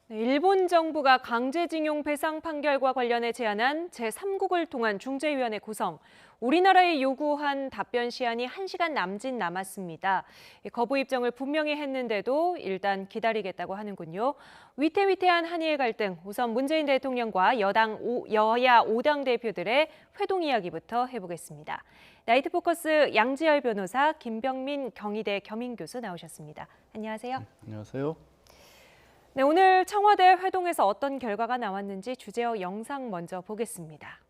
네, 일본 정부가 강제징용 배상 판결과 관련해 제안한 제3국을 통한 중재위원회 구성. 우리나라에 요구한 답변 시한이 1시간 남짓 남았습니다. 거부 입장을 분명히 했는데도 일단 기다리겠다고 하는군요. 위태위태한 한일 갈등, 우선 문재인 대통령과 여야 5당 대표들의 회동 이야기부터 해보겠습니다. 나이트 포커스 양지열 변호사, 김병민 경희대 겸임교수 나오셨습니다. 안녕하세요. 안녕하세요. 네, 오늘 청와대 회동에서 어떤 결과가 나왔는지 주제어 영상 먼저 보겠습니다.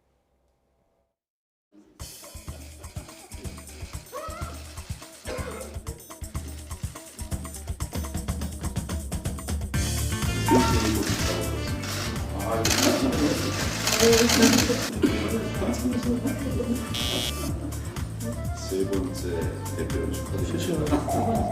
세 번째 대표를 축하드립니다.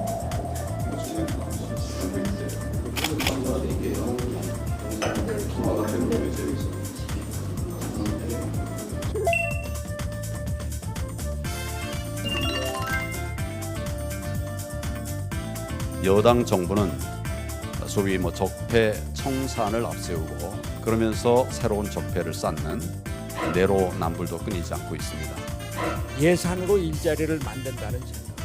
여당 정부는 소위 적폐 청산을 앞세우고 그러면서 새로운 적폐를 쌓는 내로남불도 끊이지 않고 있습니다. 예산으로 일자리를 만든다는 생각.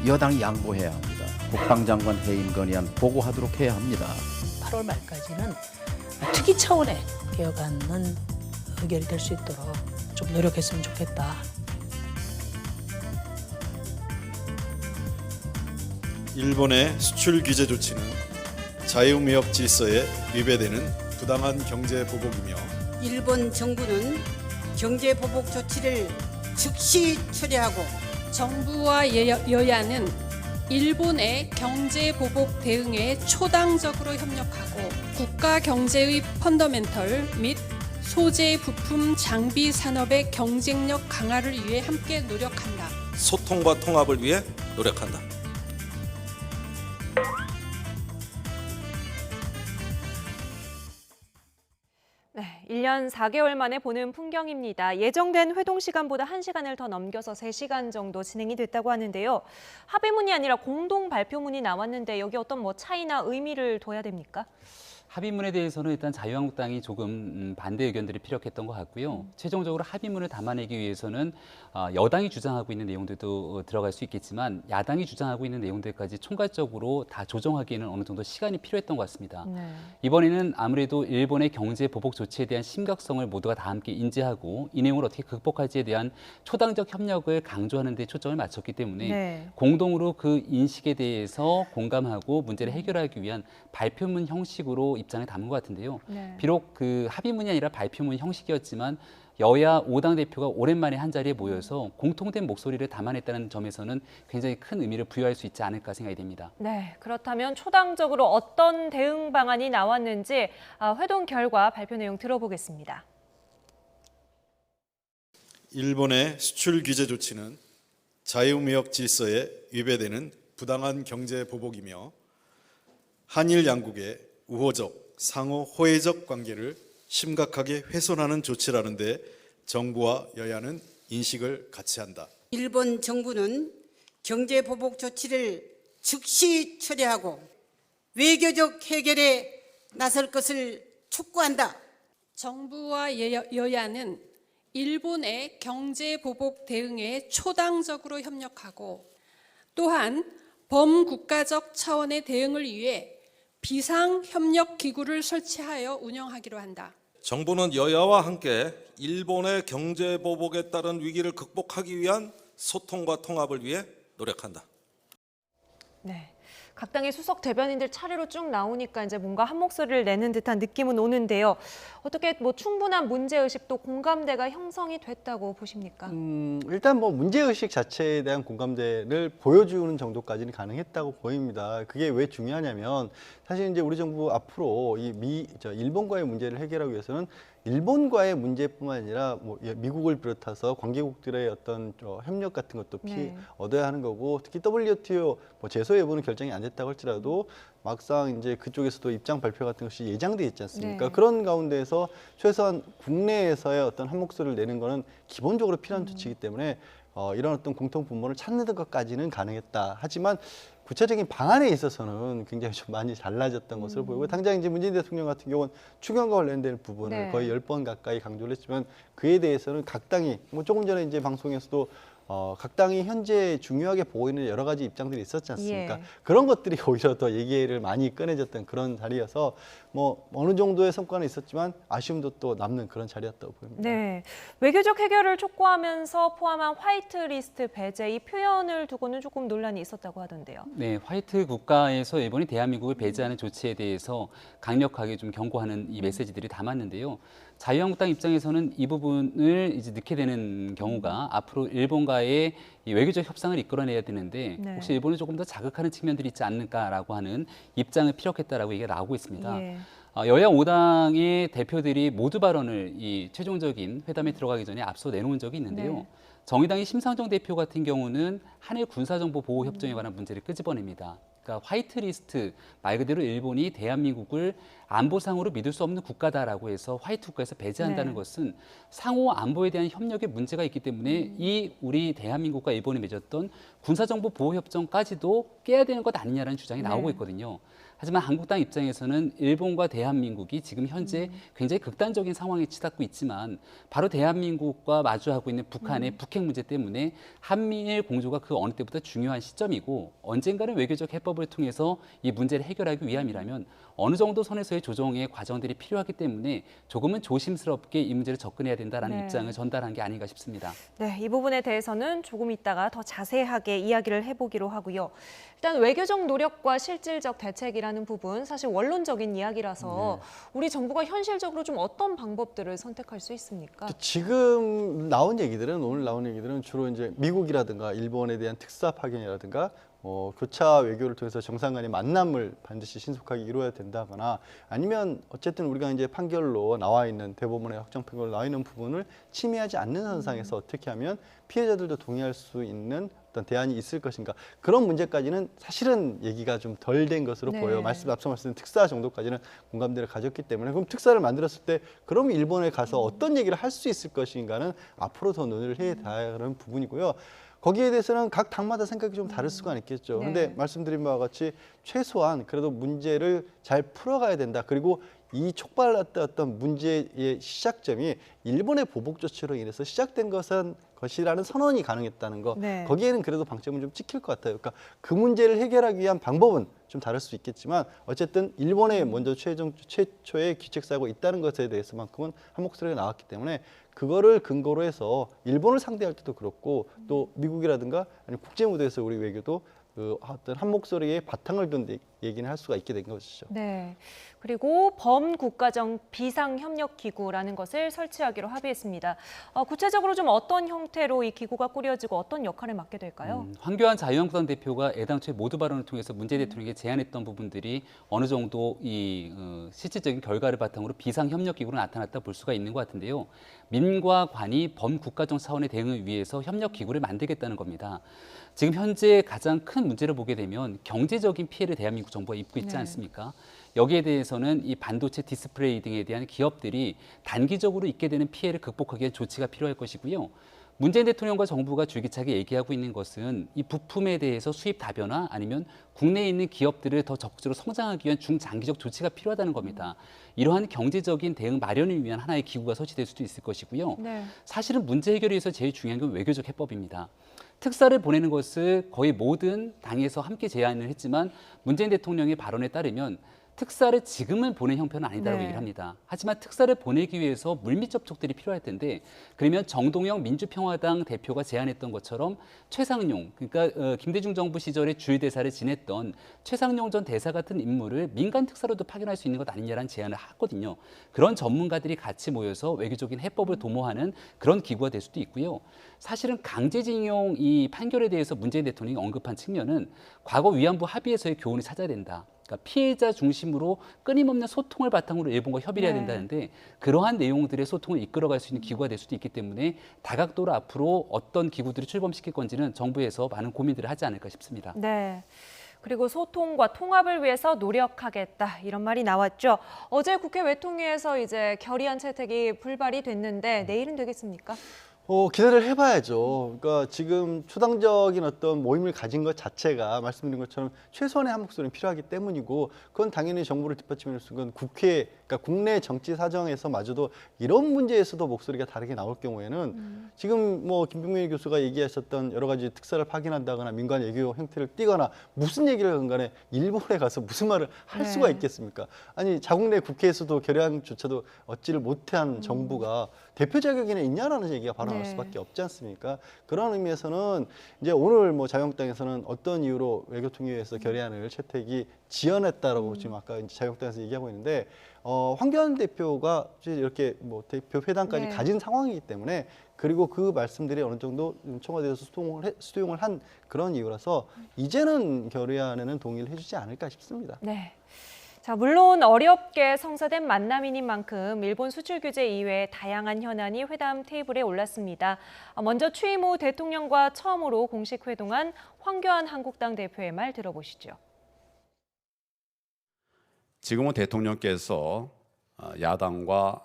여당이 양보해야 합니다. 국방장관 해임 건의안 보고하도록 해야 합니다. 8월 말까지는 특위 차원의 개혁안은 의결될 수 있도록 좀 노력했으면 좋겠다. 일본의 수출 규제 조치는 자유무역 질서에 위배되는 부당한 경제 보복이며 일본 정부는 경제 보복 조치를 즉시 철회하고 정부와 여야는 일본의 경제 보복 대응에 초당적으로 협력하고 국가 경제의 펀더멘털 및 소재, 부품, 장비 산업의 경쟁력 강화를 위해 함께 노력한다. 소통과 통합을 위해 노력한다. 네, 1년 4개월 만에 보는 풍경입니다. 예정된 회동 시간보다 1시간을 더 넘겨서 3시간 정도 진행이 됐다고 하는데요. 합의문이 아니라 공동 발표문이 나왔는데 여기 어떤 차이나 의미를 둬야 됩니까? 합의문에 대해서는 일단 자유한국당이 조금 반대 의견들이 피력했던 것 같고요. 최종적으로 합의문을 담아내기 위해서는 여당이 주장하고 있는 내용들도 들어갈 수 있겠지만 야당이 주장하고 있는 내용들까지 총괄적으로 다 조정하기에는 어느 정도 시간이 필요했던 것 같습니다. 네. 이번에는 아무래도 일본의 경제 보복 조치에 대한 심각성을 모두가 다 함께 인지하고 이 내용을 어떻게 극복할지에 대한 초당적 협력을 강조하는 데 초점을 맞췄기 때문에 네. 공동으로 그 인식에 대해서 공감하고 문제를 해결하기 위한 발표문 형식으로 입장을 담은 것 같은데요. 네. 비록 그 합의문이 아니라 발표문 형식이었지만 여야 5당 대표가 오랜만에 한 자리에 모여서 공통된 목소리를 담아냈다는 점에서는 굉장히 큰 의미를 부여할 수 있지 않을까 생각이 됩니다. 네, 그렇다면 초당적으로 어떤 대응 방안이 나왔는지 회동 결과 발표 내용 들어보겠습니다. 일본의 수출 규제 조치는 자유무역 질서에 위배되는 부당한 경제 보복이며 한일 양국의 우호적, 상호 호혜적 관계를 심각하게 훼손하는 조치라는데 정부와 여야는 인식을 같이 한다. 일본 정부는 경제 보복 조치를 즉시 철회하고 외교적 해결에 나설 것을 촉구한다. 정부와 여야는 일본의 경제 보복 대응에 초당적으로 협력하고 또한 범국가적 차원의 대응을 위해 비상협력기구를 설치하여 운영하기로 한다. 정부는 여야와 함께 일본의 경제 보복에 따른 위기를 극복하기 위한 소통과 통합을 위해 노력한다. 네. 각 당의 수석 대변인들 차례로 쭉 나오니까 이제 뭔가 한 목소리를 내는 듯한 느낌은 오는데요. 어떻게 충분한 문제의식도 공감대가 형성이 됐다고 보십니까? 일단 문제의식 자체에 대한 공감대를 보여주는 정도까지는 가능했다고 보입니다. 그게 왜 중요하냐면 사실 이제 우리 정부 앞으로 일본과의 문제를 해결하기 위해서는 일본과의 문제뿐만 아니라 미국을 비롯해서 관계국들의 어떤 협력 같은 것도 얻어야 하는 거고, 특히 WTO 제소 여부는 결정이 안 됐다고 할지라도 막상 이제 그쪽에서도 입장 발표 같은 것이 예정돼 있지 않습니까? 네. 그런 가운데에서 최소한 국내에서의 어떤 한 목소리를 내는 거는 기본적으로 필요한 조치이기 때문에 이런 어떤 공통 분모를 찾는 것까지는 가능했다. 하지만 구체적인 방안에 있어서는 굉장히 좀 많이 달라졌던 것으로 보이고, 당장 이제 문재인 대통령 같은 경우는 추경과 관련된 부분을 네. 거의 10번 가까이 강조를 했지만, 그에 대해서는 각 당이 뭐 조금 전에 이제 방송에서도 각 당이 현재 중요하게 보고 있는 여러 가지 입장들이 있었지 않습니까? 예. 그런 것들이 오히려 더 얘기를 많이 꺼내졌던 그런 자리여서 뭐 어느 정도의 성과는 있었지만 아쉬움도 또 남는 그런 자리였다고 보입니다. 네, 외교적 해결을 촉구하면서 포함한 화이트리스트 배제 이 표현을 두고는 조금 논란이 있었다고 하던데요. 네, 화이트 국가에서 일본이 대한민국을 배제하는 조치에 대해서 강력하게 좀 경고하는 이 메시지들이 담았는데요. 자유한국당 입장에서는 이 부분을 이제 넣게 되는 경우가 앞으로 일본과의 이 외교적 협상을 이끌어내야 되는데 네. 혹시 일본을 조금 더 자극하는 측면들이 있지 않을까라고 하는 입장을 피력했다라고 얘기가 나오고 있습니다. 예. 여야 5당의 대표들이 모두 발언을 이 최종적인 회담에 들어가기 전에 앞서 내놓은 적이 있는데요. 네. 정의당의 심상정 대표 같은 경우는 한일 군사정보 보호 협정에 관한 문제를 끄집어냅니다. 그러니까 화이트리스트 말 그대로 일본이 대한민국을 안보상으로 믿을 수 없는 국가다라고 해서 화이트 국가에서 배제한다는 네. 것은 상호 안보에 대한 협력에 문제가 있기 때문에 이 우리 대한민국과 일본이 맺었던 군사정보 보호 협정까지도 깨야 되는 것 아니냐라는 주장이 나오고 네. 있거든요. 하지만 한국당 입장에서는 일본과 대한민국이 지금 현재 굉장히 극단적인 상황에 치닫고 있지만 바로 대한민국과 마주하고 있는 북한의 북핵 문제 때문에 한미일 공조가 그 어느 때보다 중요한 시점이고, 언젠가는 외교적 해법을 통해서 이 문제를 해결하기 위함이라면 어느 정도 선에서의 조정의 과정들이 필요하기 때문에 조금은 조심스럽게 이 문제를 접근해야 된다라는 네. 입장을 전달한 게 아닌가 싶습니다. 네, 이 부분에 대해서는 조금 이따가 더 자세하게 이야기를 해보기로 하고요. 일단 외교적 노력과 실질적 대책이라는 부분, 사실 원론적인 이야기라서 우리 정부가 현실적으로 좀 어떤 방법들을 선택할 수 있습니까? 지금 나온 얘기들은, 오늘 나온 얘기들은 주로 이제 미국이라든가 일본에 대한 특사 파견이라든가 교차 외교를 통해서 정상 간의 만남을 반드시 신속하게 이루어야 된다거나, 아니면 어쨌든 우리가 이제 판결로 나와 있는, 대법원의 확정 판결로 나와 있는 부분을 침해하지 않는 선상에서 어떻게 하면 피해자들도 동의할 수 있는 어떤 대안이 있을 것인가, 그런 문제까지는 사실은 얘기가 좀 덜 된 것으로 네. 보여요. 앞서 말씀드린 특사 정도까지는 공감대를 가졌기 때문에, 그럼 특사를 만들었을 때 그럼 일본에 가서 어떤 얘기를 할 수 있을 것인가는 앞으로 더 논의를 해야 하는 부분이고요. 거기에 대해서는 각 당마다 생각이 좀 다를 수가 있겠죠. 그런데 네. 말씀드린 바와 같이 최소한 그래도 문제를 잘 풀어가야 된다. 그리고 이 촉발했던 어떤 문제의 시작점이 일본의 보복 조치로 인해서 시작된 것이라는 선언이 가능했다는 거. 네. 거기에는 그래도 방점은 좀 찍힐 것 같아요. 그러니까 그 문제를 해결하기 위한 방법은 좀 다를 수 있겠지만, 어쨌든 일본에 먼저 최초의 귀책사고가 있다는 것에 대해서만큼은 한 목소리가 나왔기 때문에, 그거를 근거로 해서 일본을 상대할 때도 그렇고, 또 미국이라든가 아니면 국제 무대에서 우리 외교도 어떤 한 목소리에 바탕을 둔 얘기는 할 수가 있게 된 것이죠. 네. 그리고 범국가적 비상협력기구라는 것을 설치하기로 합의했습니다. 구체적으로 좀 어떤 형태로 이 기구가 꾸려지고 어떤 역할을 맡게 될까요? 황교안 자유한국당 대표가 애당초에 모두 발언을 통해서 문재인 대통령에게 제안했던 부분들이 어느 정도 이 실질적인 결과를 바탕으로 비상협력기구로 나타났다 볼 수가 있는 것 같은데요. 민과 관이 범국가적 차원의 대응을 위해서 협력기구를 만들겠다는 겁니다. 지금 현재 가장 큰 문제를 보게 되면 경제적인 피해를 대한민국 정부가 입고 있지 네. 않습니까? 여기에 대해서는 이 반도체 디스플레이 등에 대한 기업들이 단기적으로 입게 되는 피해를 극복하기 위한 조치가 필요할 것이고요. 문재인 대통령과 정부가 줄기차게 얘기하고 있는 것은 이 부품에 대해서 수입 다변화, 아니면 국내에 있는 기업들을 더 적극적으로 성장하기 위한 중장기적 조치가 필요하다는 겁니다. 이러한 경제적인 대응 마련을 위한 하나의 기구가 설치될 수도 있을 것이고요. 네. 사실은 문제 해결을 위해서 제일 중요한 건 외교적 해법입니다. 특사를 보내는 것을 거의 모든 당에서 함께 제안을 했지만, 문재인 대통령의 발언에 따르면 특사를 지금은 보낸 형편은 아니다라고 네. 얘기를 합니다. 하지만 특사를 보내기 위해서 물밑 접촉들이 필요할 텐데, 그러면 정동영 민주평화당 대표가 제안했던 것처럼 최상용, 그러니까 김대중 정부 시절에 주일 대사를 지냈던 최상용 전 대사 같은 인물을 민간 특사로도 파견할 수 있는 것 아니냐라는 제안을 했거든요. 그런 전문가들이 같이 모여서 외교적인 해법을 도모하는 그런 기구가 될 수도 있고요. 사실은 강제징용 이 판결에 대해서 문재인 대통령이 언급한 측면은 과거 위안부 합의에서의 교훈을 찾아야 된다. 그러니까 피해자 중심으로 끊임없는 소통을 바탕으로 일본과 협의를 해야 네. 된다는데, 그러한 내용들의 소통을 이끌어갈 수 있는 기구가 될 수도 있기 때문에 다각도로 앞으로 어떤 기구들을 출범시킬 건지는 정부에서 많은 고민들을 하지 않을까 싶습니다. 네. 그리고 소통과 통합을 위해서 노력하겠다, 이런 말이 나왔죠. 어제 국회 외통위에서 이제 결의안 채택이 불발이 됐는데 내일은 되겠습니까? 기대를 해봐야죠. 그러니까 지금 초당적인 어떤 모임을 가진 것 자체가 말씀드린 것처럼 최소한의 한 목소리는 필요하기 때문이고, 그건 당연히 정부를 뒷받침할 수 있는 국회, 그러니까 국내 정치 사정에서마저도 이런 문제에서도 목소리가 다르게 나올 경우에는 지금 뭐 김병민 교수가 얘기하셨던 여러 가지 특사를 파견한다거나 민관 외교 행태를 띠거나 무슨 얘기를 하건 간에 일본에 가서 무슨 말을 할 수가 있겠습니까? 아니 자국 내 국회에서도 결의안조차도 얻지를 못한 정부가 대표 자격이 있냐라는 얘기가 바로 나올 수밖에 없지 않습니까? 그런 의미에서는 이제 오늘 뭐 자유한국당에서는 어떤 이유로 외교통일위에서 결의안을 채택이 지연했다라고 지금 아까 이제 자유한국당에서 얘기하고 있는데, 황교안 대표가 이렇게 뭐 대표 회담까지 가진 상황이기 때문에, 그리고 그 말씀들이 어느 정도 청와대에서 수용을 한 그런 이유라서 이제는 결의안에는 동의를 해주지 않을까 싶습니다. 네. 자, 물론 어렵게 성사된 만남이닌 만큼 일본 수출 규제 이외에 다양한 현안이 회담 테이블에 올랐습니다. 먼저 취임 후 대통령과 처음으로 공식 회동한 황교안 한국당 대표의 말 들어보시죠. 지금은 대통령께서 야당과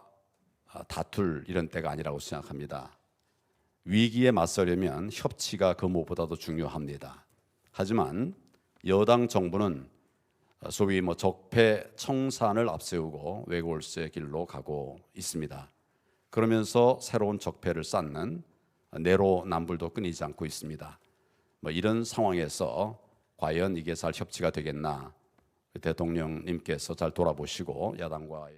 다툴 이런 때가 아니라고 생각합니다. 위기에 맞서려면 협치가 그 무엇보다도 중요합니다. 하지만 여당 정부는 소위 적폐 청산을 앞세우고 외골수의 길로 가고 있습니다. 그러면서 새로운 적폐를 쌓는 내로남불도 끊이지 않고 있습니다. 이런 상황에서 과연 이게 잘 협치가 되겠나, 대통령님께서 잘 돌아보시고 야당과의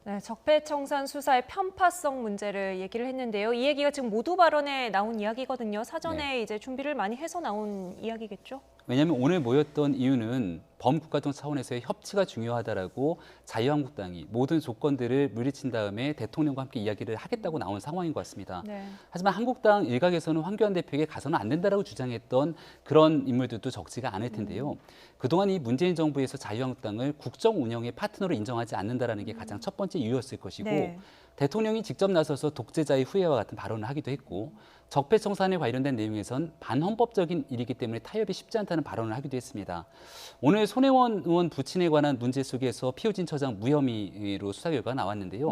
네, 적폐청산 수사의 편파성 문제를 얘기를 했는데요. 이 얘기가 지금 모두 발언에 나온 이야기거든요. 사전에 이제 준비를 많이 해서 나온 이야기겠죠? 왜냐하면 오늘 모였던 이유는 범국가적 차원에서의 협치가 중요하다라고 자유한국당이 모든 조건들을 물리친 다음에 대통령과 함께 이야기를 하겠다고 나온 상황인 것 같습니다. 하지만 한국당 일각에서는 황교안 대표에게 가서는 안 된다라고 주장했던 그런 인물들도 적지가 않을 텐데요. 그동안 이 문재인 정부에서 자유한국당을 국정 운영의 파트너로 인정하지 않는다라는 게 가장 첫 번째 이유였을 것이고, 대통령이 직접 나서서 독재자의 후예와 같은 발언을 하기도 했고, 적폐청산에 관련된 내용에선 반헌법적인 일이기 때문에 타협이 쉽지 않다는 발언을 하기도 했습니다. 오늘 손혜원 의원 부친에 관한 문제 속에서 피우진 처장 무혐의로 수사 결과가 나왔는데요.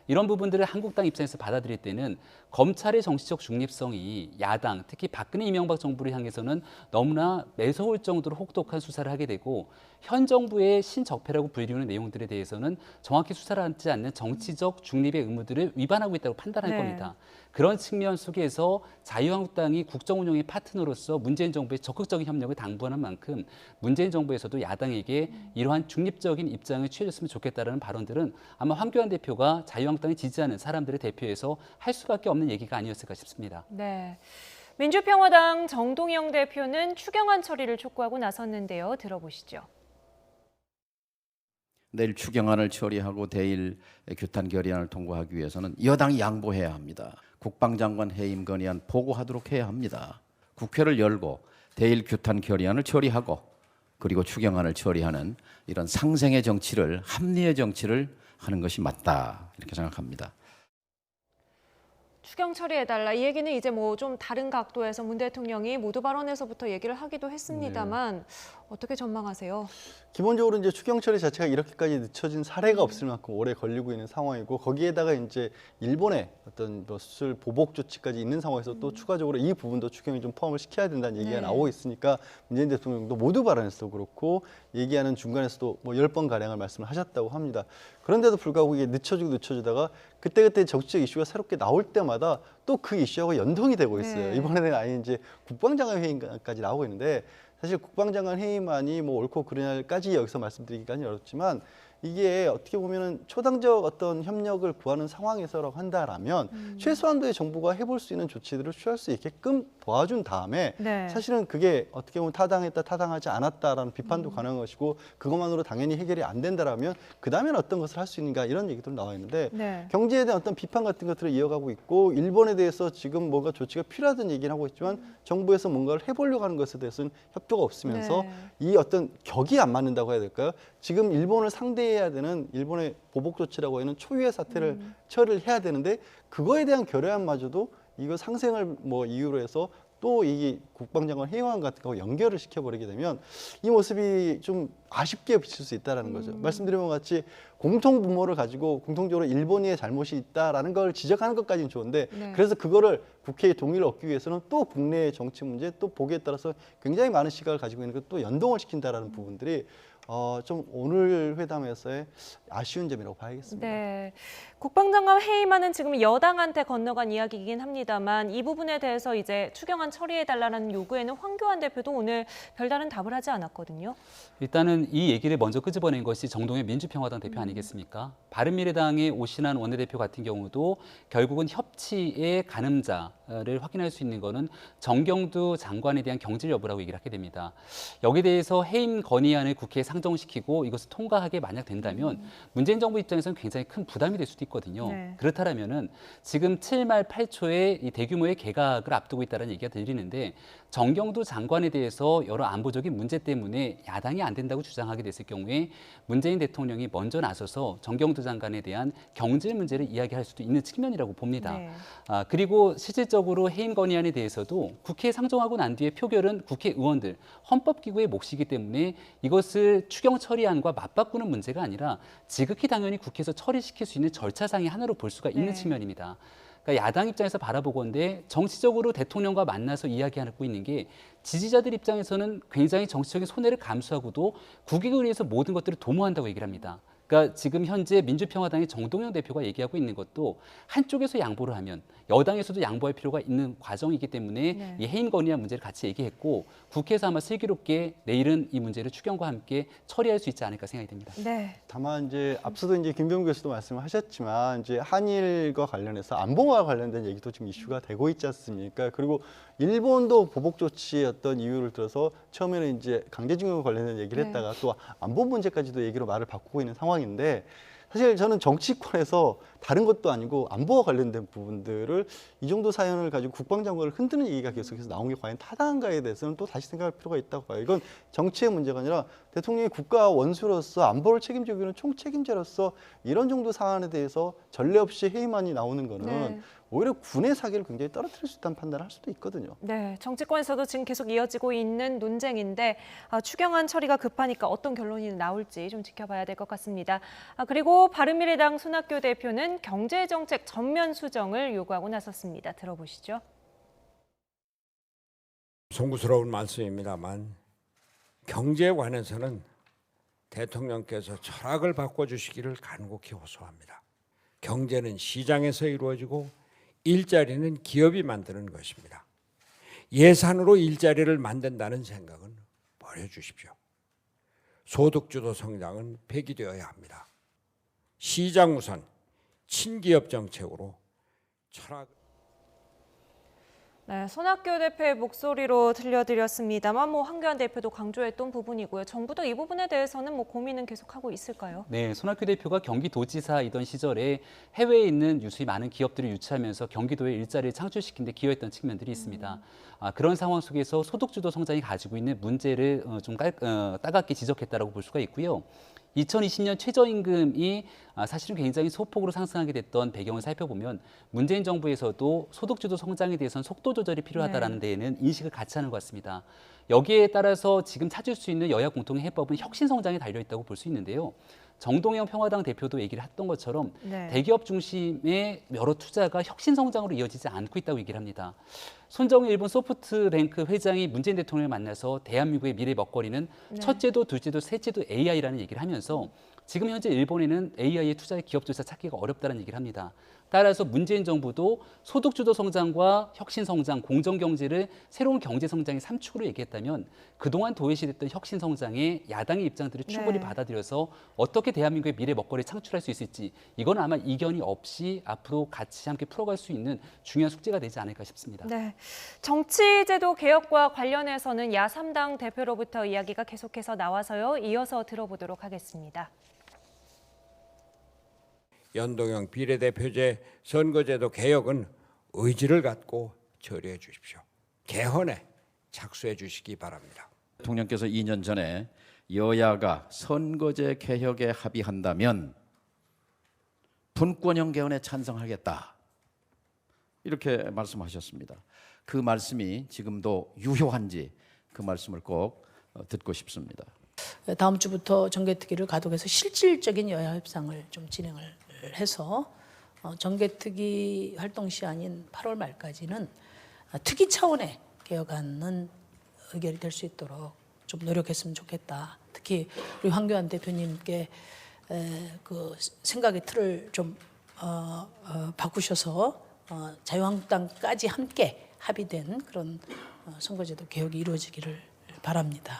이런 부분들을 한국당 입장에서 받아들일 때는 검찰의 정치적 중립성이 야당, 특히 박근혜 이명박 정부를 향해서는 너무나 매서울 정도로 혹독한 수사를 하게 되고, 현 정부의 신적폐라고 불리우는 내용들에 대해서는 정확히 수사를 하지 않는 정치적 중립의 의무들을 위반하고 있다고 판단할 겁니다. 그런 측면 속에서 자유한국당이 국정운영의 파트너로서 문재인 정부의 적극적인 협력을 당부하는 만큼 문재인 정부에서도 야당에게 이러한 중립적인 입장을 취해줬으면 좋겠다는 발언들은 아마 황교안 대표가 자유한국당이 지지하는 사람들의 대표에서 할 수밖에 없는 얘기가 아니었을까 싶습니다. 네. 민주평화당 정동영 대표는 추경안 처리를 촉구하고 나섰는데요. 들어보시죠. 내일 추경안을 처리하고 대일 규탄 결의안을 통과하기 위해서는 여당이 양보해야 합니다. 국방장관 해임 건의안 보고하도록 해야 합니다. 국회를 열고 대일 규탄 결의안을 처리하고 그리고 추경안을 처리하는 이런 상생의 정치를, 합리의 정치를 하는 것이 맞다, 이렇게 생각합니다. 추경 처리해달라. 이 얘기는 이제 뭐 좀 다른 각도에서 문 대통령이 모두 발언에서부터 얘기를 하기도 했습니다만 어떻게 전망하세요? 기본적으로 이제 추경 처리 자체가 이렇게까지 늦춰진 사례가 없을 만큼 오래 걸리고 있는 상황이고, 거기에다가 이제 일본의 어떤 수출 보복 조치까지 있는 상황에서 또 추가적으로 이 부분도 추경에 좀 포함을 시켜야 된다는 얘기가 나오고 있으니까 문재인 대통령도 모두 발언에서도 그렇고 얘기하는 중간에서도 뭐 10번 가량을 말씀을 하셨다고 합니다. 그런데도 불구하고 이게 늦춰지다가 그때그때 정치적 이슈가 새롭게 나올 때마다 또 그 이슈하고 연동이 되고 있어요. 이번에는 아예 이제 국방장관 회의까지 나오고 있는데, 사실 국방장관 회의만이 뭐 옳고 그르냐까지 여기서 말씀드리기까지 어렵지만, 이게 어떻게 보면은 초당적 어떤 협력을 구하는 상황에서라고 한다라면 최소한도의 정부가 해볼 수 있는 조치들을 취할 수 있게끔 도와준 다음에 사실은 그게 어떻게 보면 타당했다, 타당하지 않았다라는 비판도 가능한 것이고, 그것만으로 당연히 해결이 안 된다라면 그 다음에는 어떤 것을 할 수 있는가, 이런 얘기도 나와 있는데 경제에 대한 어떤 비판 같은 것들을 이어가고 있고, 일본에 대해서 지금 뭔가 조치가 필요하다는 얘기를 하고 있지만 정부에서 뭔가를 해보려고 하는 것에 대해서는 협조가 없으면서 이 어떤 격이 안 맞는다고 해야 될까요? 지금 일본을 상대해야 되는 일본의 보복 조치라고 하는 초유의 사태를 처리를 해야 되는데, 그거에 대한 결의안마저도 이거 상생을 뭐 이유로 해서 또 이 국방장관 회의안 같은 거 연결을 시켜버리게 되면 이 모습이 좀 아쉽게 비칠 수 있다는 거죠. 말씀드린 것 같이 공통 분모를 가지고 공통적으로 일본의 잘못이 있다라는 걸 지적하는 것까지는 좋은데 네. 그래서 그거를 국회의 동의를 얻기 위해서는 또 국내의 정치 문제 또 보기에 따라서 굉장히 많은 시각을 가지고 있는 것 또 연동을 시킨다라는 부분들이 좀 오늘 회담에서의 아쉬운 점이라고 봐야겠습니다. 네. 국방장관 회의만은 지금 여당한테 건너간 이야기이긴 합니다만 이 부분에 대해서 이제 추경안 처리해달라는 요구에는 황교안 대표도 오늘 별다른 답을 하지 않았거든요. 일단은 이 얘기를 먼저 끄집어낸 것이 정동영 민주평화당 대표 아니겠습니까? 바른미래당의 오신환 원내대표 같은 경우도 결국은 협치의 가늠자를 확인할 수 있는 거는 정경두 장관에 대한 경질 여부라고 얘기를 하게 됩니다. 여기에 대해서 해임 건의안을 국회에 상정시키고 이것을 통과하게 만약 된다면 문재인 정부 입장에서는 굉장히 큰 부담이 될 수도 있거든요. 네. 그렇다면은 지금 7말 8초의 이 대규모의 개각을 앞두고 있다는 얘기가 들리는데 정경두 장관에 대해서 여러 안보적인 문제 때문에 야당이 안 된다고 주장하게 됐을 경우에 문재인 대통령이 먼저 나서서 정경두 장관에 대한 경질 문제를 이야기할 수도 있는 측면이라고 봅니다. 네. 그리고 실질적으로 해임 건의안에 대해서도 국회에 상정하고 난 뒤에 표결은 국회의원들, 헌법기구의 몫이기 때문에 이것을 추경 처리안과 맞바꾸는 문제가 아니라 지극히 당연히 국회에서 처리시킬 수 있는 절차상의 하나로 볼 수가 있는 네. 측면입니다. 그러니까 야당 입장에서 바라보건대 정치적으로 대통령과 만나서 이야기하고 있는 게 지지자들 입장에서는 굉장히 정치적인 손해를 감수하고도 국익을 위해서 모든 것들을 도모한다고 얘기를 합니다. 그러니까 지금 현재 민주평화당의 정동영 대표가 얘기하고 있는 것도 한쪽에서 양보를 하면 여당에서도 양보할 필요가 있는 과정이기 때문에 네. 이 해임 건의안 문제를 같이 얘기했고 국회에서 아마 슬기롭게 내일은 이 문제를 추경과 함께 처리할 수 있지 않을까 생각이 됩니다. 네. 다만 이제 앞서도 이제 김병규 교수도 말씀하셨지만 이제 한일과 관련해서 안보와 관련된 얘기도 지금 이슈가 되고 있지 않습니까? 그리고 일본도 보복 조치의 어떤 이유를 들어서 처음에는 이제 강제징용 관련된 얘기를 네. 했다가 또 안보 문제까지도 얘기로 말을 바꾸고 있는 상황인데 사실 저는 정치권에서 다른 것도 아니고 안보와 관련된 부분들을 이 정도 사연을 가지고 국방장관을 흔드는 얘기가 계속해서 나온 게 과연 타당한가에 대해서는 또 다시 생각할 필요가 있다고 봐요. 이건 정치의 문제가 아니라 대통령이 국가 원수로서 안보를 책임지고 있는 총책임자로서 이런 정도 사안에 대해서 전례 없이 해임안이 나오는 거는 네. 오히려 군의 사기를 굉장히 떨어뜨릴 수 있다는 판단을 할 수도 있거든요. 네, 정치권에서도 지금 계속 이어지고 있는 논쟁인데 추경안 처리가 급하니까 어떤 결론이 나올지 좀 지켜봐야 될 것 같습니다. 그리고 바른미래당 손학규 대표는 경제정책 전면 수정을 요구하고 나섰습니다. 들어보시죠. 송구스러운 말씀입니다만 경제에 관해서는 대통령께서 철학을 바꿔주시기를 간곡히 호소합니다. 경제는 시장에서 이루어지고 일자리는 기업이 만드는 것입니다. 예산으로 일자리를 만든다는 생각은 버려주십시오. 소득주도 성장은 폐기되어야 합니다. 시장 우선, 친기업 정책으로 철학. 네, 손학규 대표의 목소리로 들려드렸습니다만 황교안 대표도 강조했던 부분이고요. 정부도 이 부분에 대해서는 고민은 계속하고 있을까요? 네, 손학규 대표가 경기도지사이던 시절에 해외에 있는 유수히 많은 기업들을 유치하면서 경기도에 일자리를 창출시키는 데 기여했던 측면들이 있습니다. 그런 상황 속에서 소득주도 성장이 가지고 있는 문제를 좀 따갑게 지적했다라고 볼 수가 있고요. 2020년 최저임금이 사실은 굉장히 소폭으로 상승하게 됐던 배경을 살펴보면 문재인 정부에서도 소득주도 성장에 대해서는 속도 조절이 필요하다는 데에는 인식을 같이 하는 것 같습니다. 여기에 따라서 지금 찾을 수 있는 여야 공통의 해법은 혁신 성장에 달려 있다고 볼 수 있는데요. 정동영 평화당 대표도 얘기를 했던 것처럼 네. 대기업 중심의 여러 투자가 혁신 성장으로 이어지지 않고 있다고 얘기를 합니다. 손정일 일본 소프트뱅크 회장이 문재인 대통령을 만나서 대한민국의 미래 먹거리는 네. 첫째도, 둘째도, 셋째도 AI라는 얘기를 하면서 지금 현재 일본에는 AI에 투자의 기업조차 찾기가 어렵다는 얘기를 합니다. 따라서 문재인 정부도 소득주도 성장과 혁신성장, 공정경제를 새로운 경제성장의 3축으로 얘기했다면 그동안 도외시됐던 혁신성장에 야당의 입장들을 충분히 네. 받아들여서 어떻게 대한민국의 미래 먹거리를 창출할 수 있을지 이건 아마 이견이 없이 앞으로 같이 함께 풀어갈 수 있는 중요한 숙제가 되지 않을까 싶습니다. 네, 정치제도 개혁과 관련해서는 야3당 대표로부터 이야기가 계속해서 나와서요. 이어서 들어보도록 하겠습니다. 연동형 비례대표제 선거제도 개혁은 의지를 갖고 처리해 주십시오. 개헌에 착수해 주시기 바랍니다. 대통령께서 2년 전에 여야가 선거제 개혁에 합의한다면 분권형 개헌에 찬성하겠다 이렇게 말씀하셨습니다. 그 말씀이 지금도 유효한지 그 말씀을 꼭 듣고 싶습니다. 다음 주부터 정개특위를 가동해서 실질적인 여야 협상을 좀 진행을 해서 정개특위 활동 시한인 8월 말까지는 특위 차원의 개혁안은 의결이 될 수 있도록 좀 노력했으면 좋겠다. 특히 우리 황교안 대표님께 그 생각의 틀을 좀 바꾸셔서 자유한국당까지 함께 합의된 그런 선거제도 개혁이 이루어지기를 바랍니다.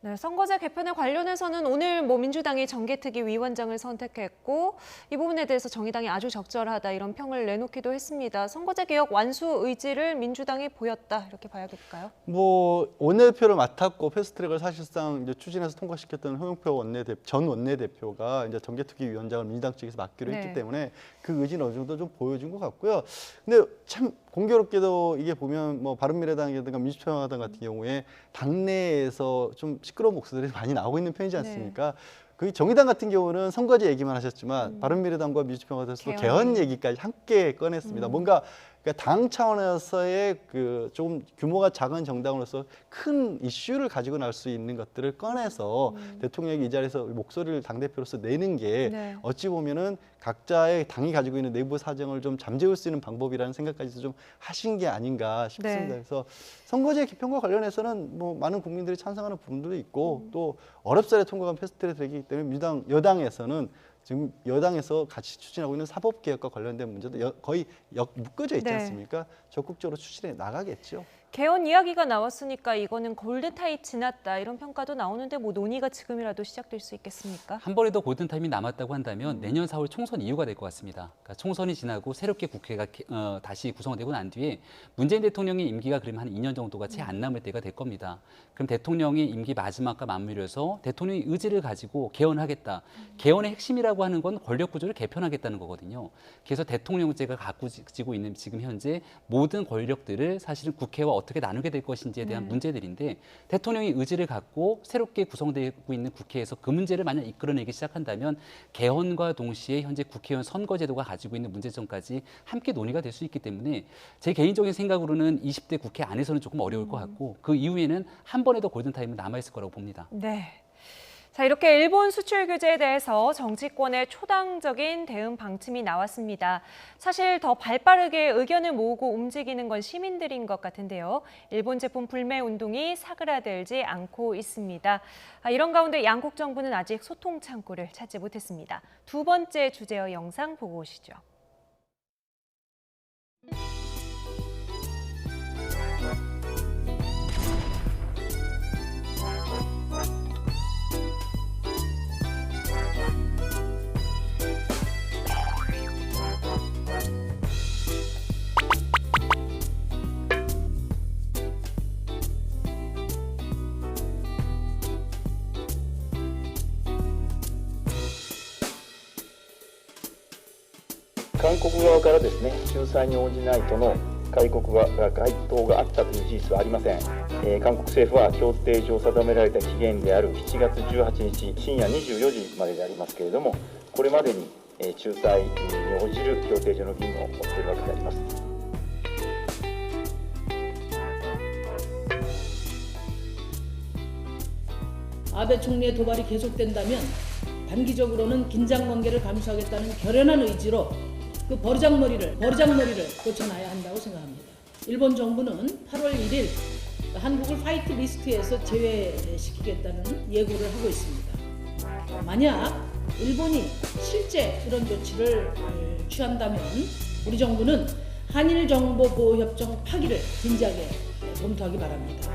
네, 선거제 개편에 관련해서는 오늘 민주당이 정개특위 위원장을 선택했고 이 부분에 대해서 정의당이 아주 적절하다 이런 평을 내놓기도 했습니다. 선거제 개혁 완수 의지를 민주당이 보였다 이렇게 봐야겠을까요? 원내대표를 맡았고 패스트트랙을 사실상 이제 추진해서 통과시켰던 홍영표 전 원내대표가 이제 정개특위 위원장을 민주당 측에서 맡기로 했기 때문에 그 의지는 어느 정도 좀 보여준 것 같고요. 근데 참 공교롭게도 이게 보면 바른미래당이라든가 민주평화당 같은 경우에 당내에서 좀 시끄러운 목소리들이 많이 나오고 있는 편이지 않습니까? 그 정의당 같은 경우는 선거제 얘기만 하셨지만 바른미래당과 민주평화당에서도 개헌 얘기까지 함께 꺼냈습니다. 뭔가 그러니까 당 차원에서의 그 좀 규모가 작은 정당으로서 큰 이슈를 가지고 나올 수 있는 것들을 꺼내서 대통령이 이 자리에서 목소리를 당대표로서 내는 게 어찌 보면은 각자의 당이 가지고 있는 내부 사정을 좀 잠재울 수 있는 방법이라는 생각까지도 좀 하신 게 아닌가 싶습니다. 그래서 선거제 개편과 관련해서는 많은 국민들이 찬성하는 부분들도 있고 또 어렵사리 통과한 패스트트랙이기 때문에 민주당 여당에서는 지금 여당에서 같이 추진하고 있는 사법개혁과 관련된 문제도 거의 묶어져 있지 않습니까? 적극적으로 추진해 나가겠죠. 개헌 이야기가 나왔으니까 이거는 골든타임 지났다 이런 평가도 나오는데 논의가 지금이라도 시작될 수 있겠습니까? 한 번에 더 골든타임이 남았다고 한다면 내년 4월 총선 이후가 될 것 같습니다. 그러니까 총선이 지나고 새롭게 국회가 다시 구성되고 난 뒤에 문재인 대통령의 임기가 그러면 한 2년 정도가 채 안 남을 때가 될 겁니다. 그럼 대통령이 임기 마지막과 맞물려서 대통령의 의지를 가지고 개헌하겠다. 개헌의 핵심이라고 하는 건 권력 구조를 개편하겠다는 거거든요. 그래서 대통령제가 가지고 있는 지금 현재 모든 권력들을 사실은 국회와 어떻게 나누게 될 것인지에 대한 문제들인데 대통령이 의지를 갖고 새롭게 구성되고 있는 국회에서 그 문제를 만약 이끌어내기 시작한다면 개헌과 동시에 현재 국회의원 선거제도가 가지고 있는 문제점까지 함께 논의가 될 수 있기 때문에 제 개인적인 생각으로는 20대 국회 안에서는 조금 어려울 것 같고 그 이후에는 한 번에 더 골든타임은 남아있을 거라고 봅니다. 네. 자, 이렇게 일본 수출 규제에 대해서 정치권의 초당적인 대응 방침이 나왔습니다. 사실 더 발빠르게 의견을 모으고 움직이는 건 시민들인 것 같은데요. 일본 제품 불매 운동이 사그라들지 않고 있습니다. 이런 가운데 양국 정부는 아직 소통 창구를 찾지 못했습니다. 두 번째 주제어 영상 보고 오시죠.韓国側からですね、仲裁に応じないとの回答があったという事実はありません。韓国政府は協定上定められた期限である7月18日深夜24時まででありますけれども、これまでに仲裁に応じる協定上の義務を負っているわけであります。아베 총리의 도발이 계속된다면 단기적으로는 긴장 관계를 감수하겠다는 결연한 의지로 그 버르장머리를 고쳐놔야 한다고 생각합니다. 일본 정부는 8월 1일 한국을 화이트 리스트에서 제외시키겠다는 예고를 하고 있습니다. 만약 일본이 실제 이런 조치를 취한다면 우리 정부는 한일 정보 보호 협정 파기를 진지하게 검토하기 바랍니다.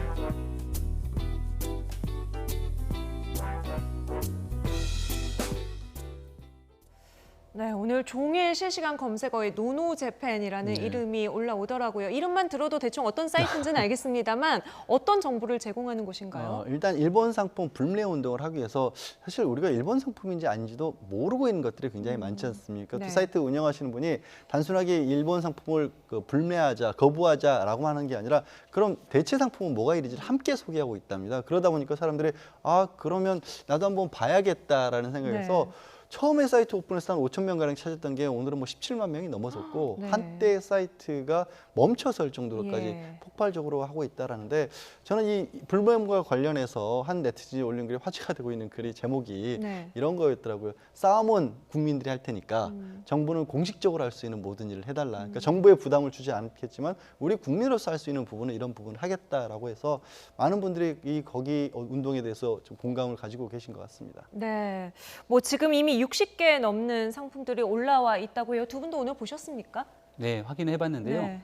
네, 오늘 종일 실시간 검색어에 노노재팬이라는 이름이 올라오더라고요. 이름만 들어도 대충 어떤 사이트인지는 알겠습니다만 어떤 정보를 제공하는 곳인가요? 일단 일본 상품 불매 운동을 하기 위해서 사실 우리가 일본 상품인지 아닌지도 모르고 있는 것들이 굉장히 많지 않습니까? 그 사이트 운영하시는 분이 단순하게 일본 상품을 불매하자, 거부하자라고 하는 게 아니라 그럼 대체 상품은 뭐가 이리지를 함께 소개하고 있답니다. 그러다 보니까 사람들이 그러면 나도 한번 봐야겠다라는 생각에서 처음에 사이트 오픈해서 한 5천 명 가량 찾았던 게 오늘은 뭐 17만 명이 넘어섰고 네. 한때 사이트가 멈춰설 정도로까지 예. 폭발적으로 하고 있다라는데 저는 이 불매음과 관련해서 한 네티즌이 올린 글이 화제가 되고 있는 글이 제목이 네. 이런 거였더라고요. 싸움은 국민들이 할 테니까 정부는 공식적으로 할 수 있는 모든 일을 해달라. 그러니까 정부에 부담을 주지 않겠지만 우리 국민으로서 할 수 있는 부분은 이런 부분을 하겠다라고 해서 많은 분들이 이 거기 운동에 대해서 좀 공감을 가지고 계신 것 같습니다. 네. 뭐 지금 이미 60개 넘는 상품들이 올라와 있다고 해요. 두 분도 오늘 보셨습니까? 네, 확인해 봤는데요. 네.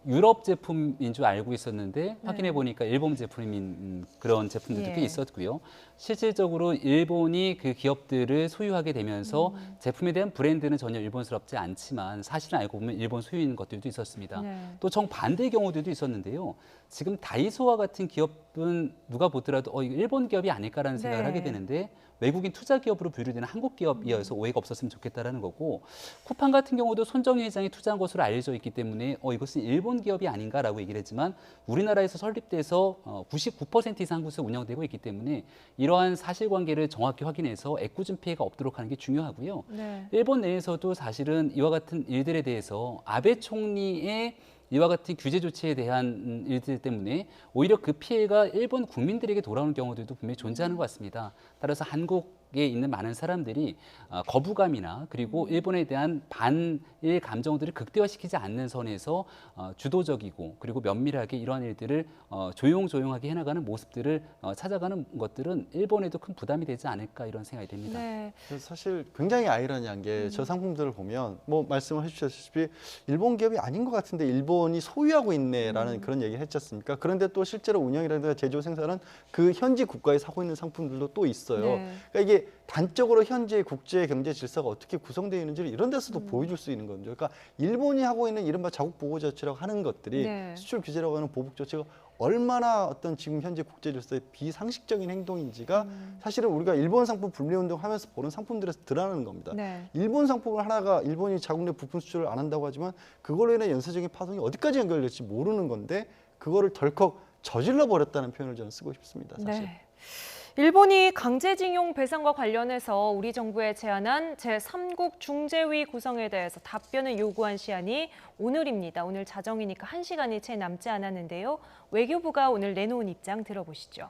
유럽 제품인 줄 알고 있었는데 확인해 보니까 일본 제품인 그런 제품들도 꽤 예. 있었고요. 실질적으로 일본이 그 기업들을 소유하게 되면서 제품에 대한 브랜드는 전혀 일본스럽지 않지만 사실은 알고 보면 일본 소유인 것들도 있었습니다. 네. 또 정반대의 경우들도 있었는데요. 지금 다이소와 같은 기업은 누가 보더라도 이거 일본 기업이 아닐까라는 생각을 네. 하게 되는데 외국인 투자 기업으로 분류되는 한국 기업이어서 오해가 없었으면 좋겠다라는 거고 쿠팡 같은 경우도 손정희 회장이 투자한 것으로 알려져 있기 때문에 이것은 일본 기업이 아닌가라고 얘기를 했지만 우리나라에서 설립돼서 99% 이상 한국에서 운영되고 있기 때문에 이러한 사실관계를 정확히 확인해서 애꿎은 피해가 없도록 하는 게 중요하고요. 네. 일본 내에서도 사실은 이와 같은 일들에 대해서 아베 총리의 이와 같은 규제 조치에 대한 일들 때문에 오히려 그 피해가 일본 국민들에게 돌아오는 경우들도 분명히 존재하는 것 같습니다. 따라서 한국에 있는 많은 사람들이 거부감이나 그리고 일본에 대한 반일 감정들을 극대화시키지 않는 선에서 주도적이고 그리고 면밀하게 이러한 일들을 조용조용하게 해나가는 모습들을 찾아가는 것들은 일본에도 큰 부담이 되지 않을까 이런 생각이 듭니다. 네. 그래서 사실 굉장히 아이러니한 게 저 상품들을 보면 뭐 말씀을 해주셨다시피 일본 기업이 아닌 것 같은데 일본이 소유하고 있네라는 그런 얘기를 했지 않습니까? 그런데 또 실제로 운영이라든가 제조 생산은 그 현지 국가에 사고 있는 상품들도 또 있어요. 네. 그러니까 이게 단적으로 현재 국제 경제 질서가 어떻게 구성되어 있는지를 이런 데서도 보여줄 수 있는 거죠. 그러니까 일본이 하고 있는 이른바 자국 보호 조치라고 하는 것들이 네. 수출 규제라고 하는 보복 조치가 얼마나 어떤 지금 현재 국제 질서의 비상식적인 행동인지가 사실은 우리가 일본 상품 불매 운동하면서 보는 상품들에서 드러나는 겁니다. 네. 일본 상품을 하나가 일본이 자국 내 부품 수출을 안 한다고 하지만 그걸로 인해 연쇄적인 파동이 어디까지 연결될지 모르는 건데 그거를 덜컥 저질러 버렸다는 표현을 저는 쓰고 싶습니다. 사실. 네. 일본이 강제징용 배상과 관련해서 우리 정부에 제안한 제3국 중재위 구성에 대해서 답변을 요구한 시한이 오늘입니다. 오늘 자정이니까 1시간이 채 남지 않았는데요. 외교부가 오늘 내놓은 입장 들어보시죠.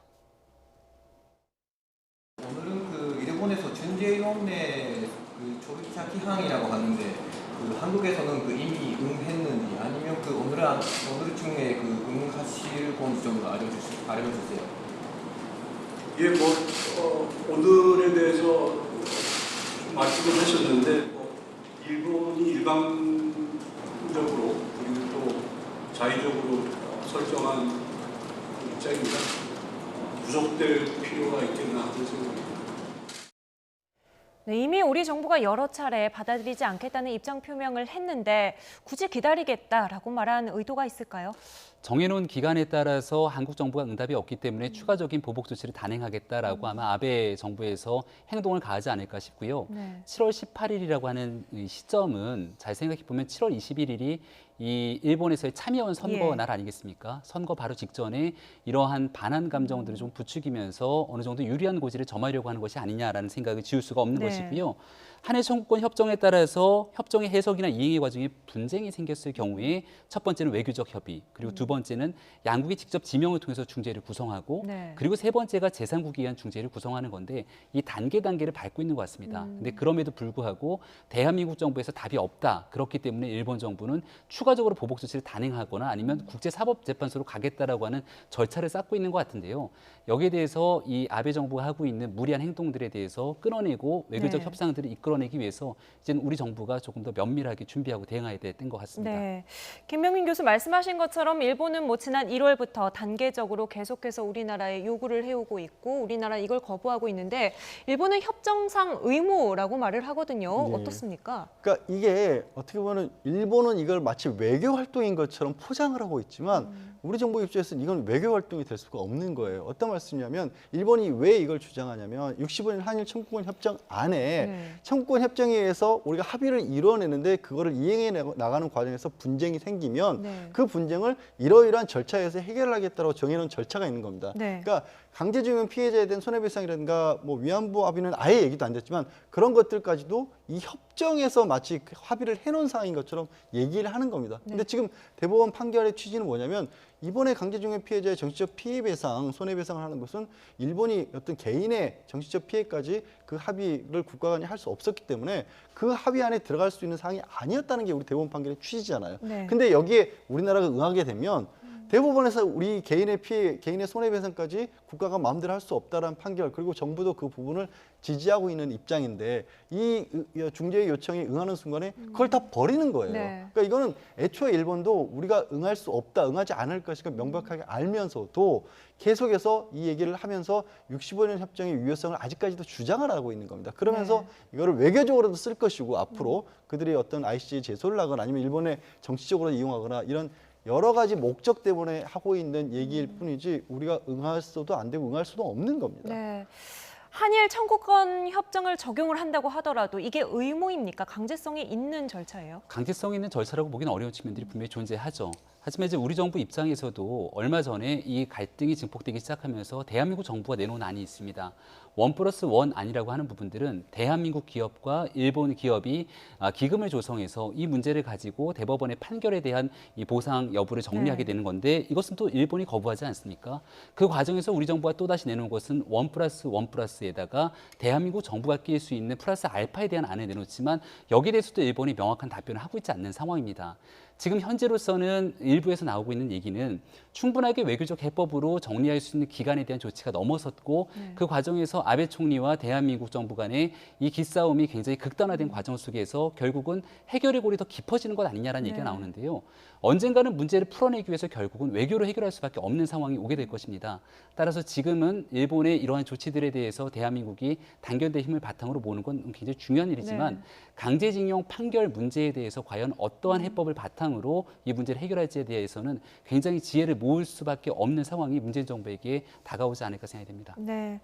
오늘은 그 일본에서 준재위원회 그 조기차 기항이라고 하는데 그 한국에서는 그 이미 응했는지 아니면 그 오늘 중에 그 응하실 건지 좀 알려주세요. 예, 오늘에 대해서 좀 말씀을 하셨는데 일본이 일방적으로 그리고 또 자의적으로 설정한 입장입니다. 구속될 필요가 있겠나 하는 생각입니다. 네, 이미 우리 정부가 여러 차례 받아들이지 않겠다는 입장 표명을 했는데 굳이 기다리겠다라고 말한 의도가 있을까요? 정해놓은 기간에 따라서 한국 정부가 응답이 없기 때문에 추가적인 보복 조치를 단행하겠다라고 아마 아베 정부에서 행동을 가하지 않을까 싶고요. 네. 7월 18일이라고 하는 이 시점은 잘 생각해 보면 7월 21일이 이 일본에서의 참여원 선거 예. 날 아니겠습니까? 선거 바로 직전에 이러한 반한 감정들을 좀 부추기면서 어느 정도 유리한 고지를 점하려고 하는 것이 아니냐라는 생각을 지울 수가 없는 네. 것이고요. 한일 청구권 협정에 따라서 협정의 해석이나 이행의 과정에 분쟁이 생겼을 경우에 첫 번째는 외교적 협의, 그리고 두 번째는 양국이 직접 지명을 통해서 중재를 구성하고 네. 그리고 세 번째가 제3국에 의한 중재를 구성하는 건데 이 단계를 밟고 있는 것 같습니다. 근데 그럼에도 불구하고 대한민국 정부에서 답이 없다. 그렇기 때문에 일본 정부는 추가적으로 보복 조치를 단행하거나 아니면 국제사법재판소로 가겠다라고 하는 절차를 쌓고 있는 것 같은데요. 여기에 대해서 이 아베 정부가 하고 있는 무리한 행동들에 대해서 끊어내고 외교적 네. 협상들을 이끌어내기 위해서 이제는 우리 정부가 조금 더 면밀하게 준비하고 대응해야 될 것 같습니다. 네, 김명민 교수 말씀하신 것처럼 일본은 지난 1월부터 단계적으로 계속해서 우리나라에 요구를 해오고 있고 우리나라 이걸 거부하고 있는데 일본은 협정상 의무라고 말을 하거든요. 네. 어떻습니까? 그러니까 이게 어떻게 보면 일본은 이걸 마치 외교 활동인 것처럼 포장을 하고 있지만 우리 정부 입장에서는 이건 외교 활동이 될 수가 없는 거예요. 어떤 말씀이냐면 일본이 왜 이걸 주장하냐면 65년 한일 청구권 협정 안에 청구권 협정에 의해서 우리가 합의를 이뤄내는데 그거를 이행해 나가는 과정에서 분쟁이 생기면 그 분쟁을 이러이러한 절차에서 해결하겠다고 정해놓은 절차가 있는 겁니다. 네. 그러니까 강제징용 피해자에 대한 손해배상이라든가 뭐 위안부 합의는 아예 얘기도 안 됐지만 그런 것들까지도 이 협정에서 마치 합의를 해놓은 사항인 것처럼 얘기를 하는 겁니다. 근데 지금 대법원 판결의 취지는 뭐냐면 이번에 강제징용 피해자의 정치적 피해배상, 손해배상을 하는 것은 일본이 어떤 개인의 정치적 피해까지 그 합의를 국가 간에 할 수 없었기 때문에 그 합의 안에 들어갈 수 있는 사항이 아니었다는 게 우리 대법원 판결의 취지잖아요. 근데 여기에 우리나라가 응하게 되면 대법원에서 우리 개인의 피해, 개인의 손해배상까지 국가가 마음대로 할 수 없다라는 판결, 그리고 정부도 그 부분을 지지하고 있는 입장인데 이 중재의 요청에 응하는 순간에 그걸 다 버리는 거예요. 그러니까 이거는 애초에 일본도 우리가 응할 수 없다, 응하지 않을 것이가 명백하게 알면서도 계속해서 이 얘기를 하면서 65년 협정의 유효성을 아직까지도 주장을 하고 있는 겁니다. 그러면서 이거를 외교적으로도 쓸 것이고 앞으로 그들이 어떤 ICJ 제소를 하거나 아니면 일본에 정치적으로 이용하거나 이런 여러 가지 목적 때문에 하고 있는 얘기일 뿐이지 우리가 응할 수도 안 되고 응할 수도 없는 겁니다. 네. 한일 청구권 협정을 적용을 한다고 하더라도 이게 의무입니까? 강제성이 있는 절차예요? 강제성 있는 절차라고 보기는 어려운 측면들이 분명히 존재하죠. 하지만 이제 우리 정부 입장에서도 얼마 전에 이 갈등이 증폭되기 시작하면서 대한민국 정부가 내놓은 안이 있습니다. 1+1 안이라고 하는 부분들은 대한민국 기업과 일본 기업이 기금을 조성해서 이 문제를 가지고 대법원의 판결에 대한 이 보상 여부를 정리하게 되는 건데 이것은 또 일본이 거부하지 않습니까? 그 과정에서 우리 정부가 또다시 내놓은 것은 1+1+에다가 대한민국 정부가 끼일 수 있는 플러스 알파에 대한 안을 내놓지만 여기에 대해서도 일본이 명확한 답변을 하고 있지 않는 상황입니다. 지금 현재로서는 일부에서 나오고 있는 얘기는 충분하게 외교적 해법으로 정리할 수 있는 기간에 대한 조치가 넘어섰고 그 과정에서 아베 총리와 대한민국 정부 간의 이 기싸움이 굉장히 극단화된 과정 속에서 결국은 해결의 골이 더 깊어지는 것 아니냐라는 얘기가 나오는데요. 언젠가는 문제를 풀어내기 위해서 결국은 외교로 해결할 수밖에 없는 상황이 오게 될 것입니다. 따라서 지금은 일본의 이러한 조치들에 대해서 대한민국이 단결된 힘을 바탕으로 모으는 건 굉장히 중요한 일이지만 강제징용 판결 문제에 대해서 과연 어떠한 해법을 바탕으로 이 문제를 해결할지에 대해서는 굉장히 지혜를 모을 수밖에 없는 상황이 문재인 정부에게 다가오지 않을까 생각이 됩니다. 네.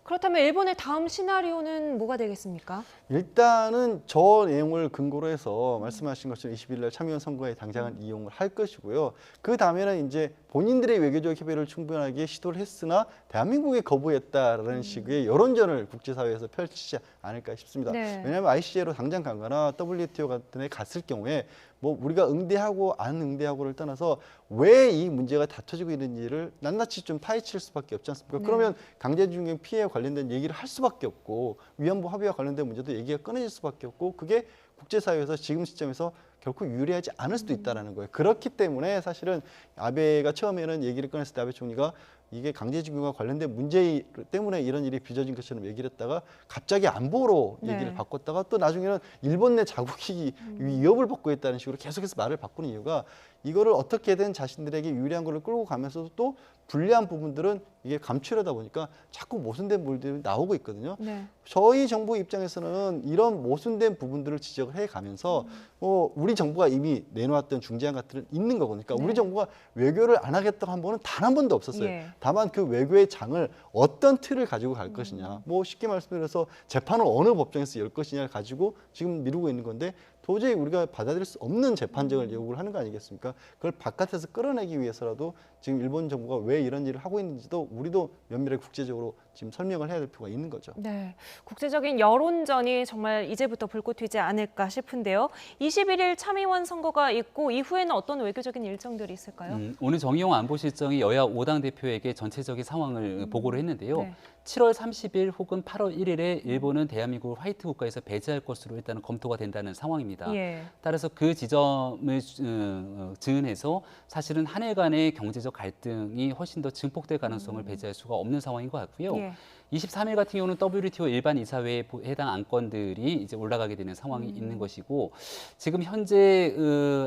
그렇다면 일본의 다음 시나리오는 뭐가 되겠습니까? 일단은 저 내용을 근거로 해서 말씀하신 것처럼 20일 날 참의원 선거에 당장은 이용을 할 것이고요. 그 다음에는 이제 본인들의 외교적 협의를 충분하게 시도를 했으나 대한민국이 거부했다라는 식의 여론전을 국제사회에서 펼치지 않을까 싶습니다. 왜냐하면 ICJ로 당장 가거나 WTO 같은 데 갔을 경우에 뭐 우리가 응대하고 안 응대하고를 떠나서 왜 이 문제가 다퉈지고 있는지를 낱낱이 좀 파헤칠 수밖에 없지 않습니까? 그러면 강제징용 피해와 관련된 얘기를 할 수밖에 없고 위안부 합의와 관련된 문제도 얘기가 끊어질 수밖에 없고 그게 국제사회에서 지금 시점에서 결코 유리하지 않을 수도 있다는 거예요. 그렇기 때문에 사실은 아베가 처음에는 얘기를 꺼냈을 때 아베 총리가 이게 강제징용과 관련된 문제 때문에 이런 일이 빚어진 것처럼 얘기를 했다가 갑자기 안보로 얘기를 바꿨다가 또 나중에는 일본 내 자국이 위협을 받고 있다는 식으로 계속해서 말을 바꾸는 이유가 이거를 어떻게든 자신들에게 유리한 걸 끌고 가면서도 또 불리한 부분들은 이게 감추려다 보니까 자꾸 모순된 부분들이 나오고 있거든요. 저희 정부 입장에서는 이런 모순된 부분들을 지적을 해가면서 우리 정부가 이미 내놓았던 중재안 같은 있는 거거든요. 그러니까 우리 정부가 외교를 안 하겠다고 한 번은 단 한 번도 없었어요. 다만 그 외교의 장을 어떤 틀을 가지고 갈 것이냐. 뭐 쉽게 말씀드려서 재판을 어느 법정에서 열 것이냐를 가지고 지금 미루고 있는 건데 도저히 우리가 받아들일 수 없는 재판정을 요구를 하는 거 아니겠습니까? 그걸 바깥에서 끌어내기 위해서라도 지금 일본 정부가 왜 이런 일을 하고 있는지도 우리도 면밀하게 국제적으로 지금 설명을 해야 될 필요가 있는 거죠. 네, 국제적인 여론전이 정말 이제부터 불꽃 튀지 않을까 싶은데요. 21일 참의원 선거가 있고 이후에는 어떤 외교적인 일정들이 있을까요? 오늘 정의용 안보실장이 여야 5당 대표에게 전체적인 상황을 보고를 했는데요. 7월 30일 혹은 8월 1일에 일본은 대한민국을 화이트 국가에서 배제할 것으로 일단은 검토가 된다는 상황입니다. 따라서 그 지점을 증언해서 사실은 한일 간의 경제적 갈등이 훨씬 더 증폭될 가능성을 배제할 수가 없는 상황인 것 같고요. 23일 같은 경우는 WTO 일반 이사회에 해당 안건들이 이제 올라가게 되는 상황이 있는 것이고 지금 현재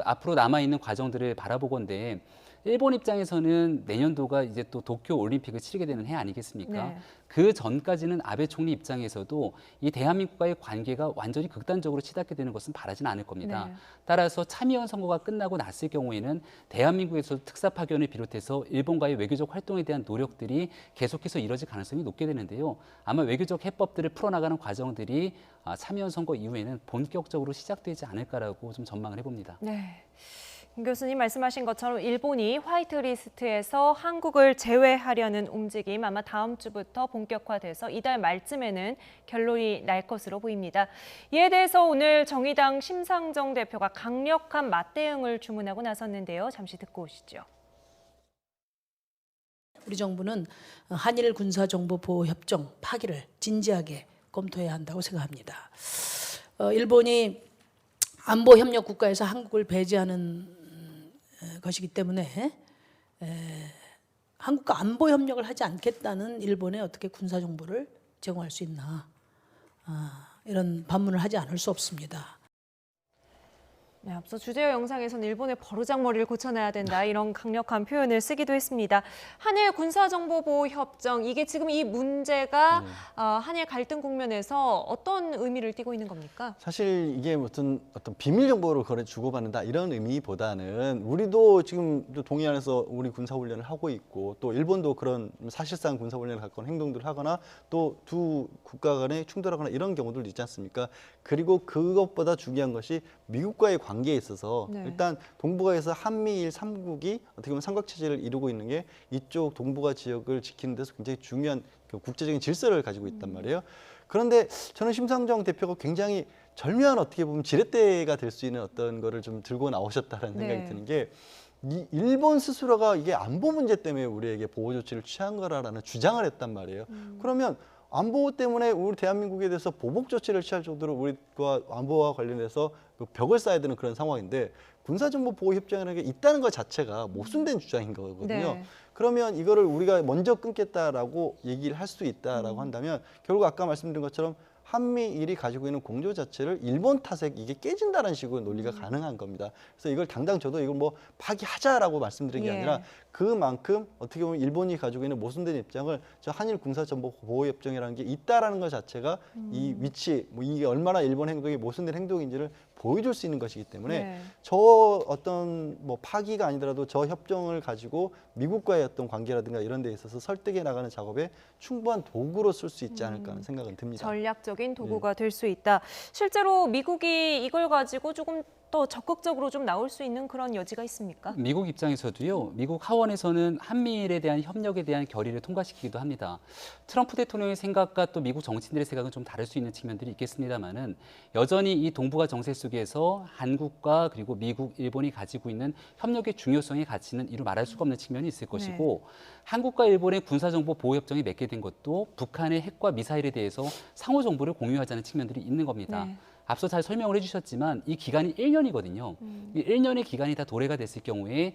앞으로 남아 있는 과정들을 바라보건대 일본 입장에서는 내년도가 이제 또 도쿄 올림픽을 치르게 되는 해 아니겠습니까? 그 전까지는 아베 총리 입장에서도 이 대한민국과의 관계가 완전히 극단적으로 치닫게 되는 것은 바라지는 않을 겁니다. 따라서 참의원 선거가 끝나고 났을 경우에는 대한민국에서 특사 파견을 비롯해서 일본과의 외교적 활동에 대한 노력들이 계속해서 이뤄질 가능성이 높게 되는데요. 아마 외교적 해법들을 풀어나가는 과정들이 참의원 선거 이후에는 본격적으로 시작되지 않을까라고 좀 전망을 해봅니다. 김 교수님 말씀하신 것처럼 일본이 화이트리스트에서 한국을 제외하려는 움직임 아마 다음 주부터 본격화돼서 이달 말쯤에는 결론이 날 것으로 보입니다. 이에 대해서 오늘 정의당 심상정 대표가 강력한 맞대응을 주문하고 나섰는데요. 잠시 듣고 오시죠. 우리 정부는 한일 군사정보보호협정 파기를 진지하게 검토해야 한다고 생각합니다. 일본이 안보협력 국가에서 한국을 배제하는 것이기 때문에 한국과 안보협력을 하지 않겠다는 일본에 어떻게 군사정보를 제공할 수 있나 이런 반문을 하지 않을 수 없습니다. 네, 앞서 주제어 영상에서는 일본의 버르장머리를 고쳐내야 된다 이런 강력한 표현을 쓰기도 했습니다. 한일 군사정보보호협정 이게 지금 이 문제가 한일 갈등 국면에서 어떤 의미를 띠고 있는 겁니까? 사실 이게 무슨 어떤 비밀 정보를 주고받는다 이런 의미보다는 우리도 지금 동해안에서 우리 군사훈련을 하고 있고 또 일본도 그런 사실상 군사훈련을 갖고 행동들을 하거나 또 두 국가 간에 충돌하거나 이런 경우들도 있지 않습니까? 그리고 그것보다 중요한 것이 미국과의 관계에 있어서 일단 동북아에서 한미일 3국이 어떻게 보면 삼각체제를 이루고 있는 게 이쪽 동북아 지역을 지키는 데서 굉장히 중요한 국제적인 질서를 가지고 있단 말이에요. 그런데 저는 심상정 대표가 굉장히 절묘한 어떻게 보면 지렛대가 될 수 있는 어떤 거를 좀 들고 나오셨다는 생각이 드는 게 이 일본 스스로가 이게 안보 문제 때문에 우리에게 보호 조치를 취한 거라는 주장을 했단 말이에요. 그러면 안보 때문에 우리 대한민국에 대해서 보복 조치를 취할 정도로 우리가 안보와 관련해서 벽을 쌓아야 되는 그런 상황인데 군사정보보호협정이라는 게 있다는 것 자체가 모순된 주장인 거거든요. 그러면 이거를 우리가 먼저 끊겠다라고 얘기를 할 수 있다라고 한다면 결국 아까 말씀드린 것처럼 한미일이 가지고 있는 공조 자체를 일본 탓에 이게 깨진다는 식으로 논리가 가능한 겁니다. 그래서 이걸 당장 저도 이걸 뭐 파기하자라고 말씀드린 게 아니라 그만큼 어떻게 보면 일본이 가지고 있는 모순된 입장을 저 한일 군사정보보호협정이라는 게 있다라는 것 자체가 이 위치, 뭐 이게 얼마나 일본 행동이 모순된 행동인지를 보여줄 수 있는 것이기 때문에 저 어떤 뭐 파기가 아니더라도 저 협정을 가지고 미국과의 어떤 관계라든가 이런 데 있어서 설득해 나가는 작업에 충분한 도구로 쓸 수 있지 않을까 하는 생각은 듭니다. 전략적인 도구가 될 수 있다. 실제로 미국이 이걸 가지고 조금 더 적극적으로 좀 나올 수 있는 그런 여지가 있습니까? 미국 입장에서도요. 미국 하원에서는 한미일에 대한 협력에 대한 결의를 통과시키기도 합니다. 트럼프 대통령의 생각과 또 미국 정치인들의 생각은 좀 다를 수 있는 측면들이 있겠습니다만은 여전히 이 동북아 정세 속에서 한국과 그리고 미국, 일본이 가지고 있는 협력의 중요성의 가치는 이루 말할 수가 없는 측면이 있을 것이고 한국과 일본의 군사정보 보호협정이 맺게 된 것도 북한의 핵과 미사일에 대해서 상호 정보를 공유하자는 측면들이 있는 겁니다. 앞서 잘 설명을 해주셨지만 이 기간이 1년이거든요. 이 1년의 기간이 다 도래가 됐을 경우에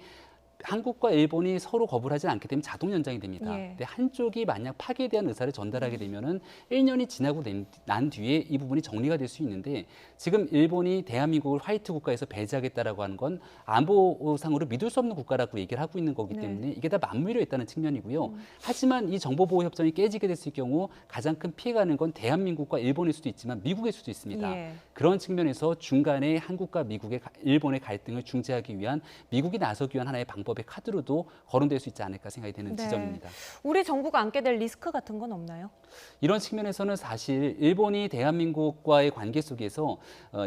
한국과 일본이 서로 거부를 하지 않게 되면 자동 연장이 됩니다. 근데 한쪽이 만약 파기에 대한 의사를 전달하게 되면은 1년이 지나고 난 뒤에 이 부분이 정리가 될 수 있는데 지금 일본이 대한민국을 화이트 국가에서 배제하겠다라고 하는 건 안보상으로 믿을 수 없는 국가라고 얘기를 하고 있는 거기 때문에 이게 다 맞물려 있다는 측면이고요. 하지만 이 정보보호협정이 깨지게 됐을 경우 가장 큰 피해가는 건 대한민국과 일본일 수도 있지만 미국일 수도 있습니다. 그런 측면에서 중간에 한국과 미국의 일본의 갈등을 중재하기 위한 미국이 나서기 위한 하나의 방법의 카드로도 거론될 수 있지 않을까 생각이 되는 지점입니다. 우리 정부가 안게 될 리스크 같은 건 없나요? 이런 측면에서는 사실 일본이 대한민국과의 관계 속에서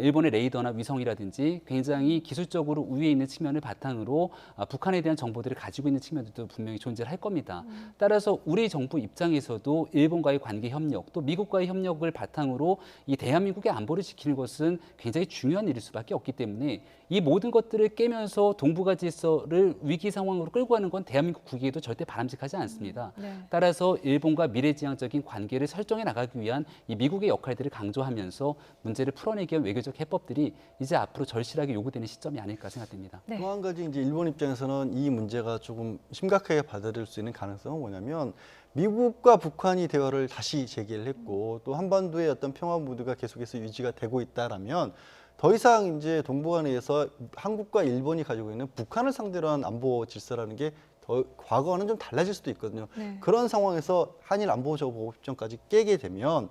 일본의 레이더나 위성이라든지 굉장히 기술적으로 우위에 있는 측면을 바탕으로 북한에 대한 정보들을 가지고 있는 측면들도 분명히 존재를 할 겁니다. 따라서 우리 정부 입장에서도 일본과의 관계 협력 또 미국과의 협력을 바탕으로 이 대한민국의 안보를 지키는 것은 굉장히 중요한 일일 수밖에 없기 때문에 이 모든 것들을 깨면서 동북아 질서를 위기 상황으로 끌고 가는 건 대한민국 국익에도 절대 바람직하지 않습니다. 따라서 일본과 미래지향적인 관계를 설정해 나가기 위한 이 미국의 역할들을 강조하면서 문제를 풀어내기 위한 외교적 해법들이 이제 앞으로 절실하게 요구되는 시점이 아닐까 생각됩니다. 또 한 가지 이제 일본 입장에서는 이 문제가 조금 심각하게 받아들일 수 있는 가능성은 뭐냐면 미국과 북한이 대화를 다시 재개를 했고 또 한반도의 어떤 평화 무드가 계속해서 유지가 되고 있다라면 더 이상 이제 동북아 내에서 한국과 일본이 가지고 있는 북한을 상대로 한 안보 질서라는 게 더 과거와는 좀 달라질 수도 있거든요. 그런 상황에서 한일 안보보호협정까지 깨게 되면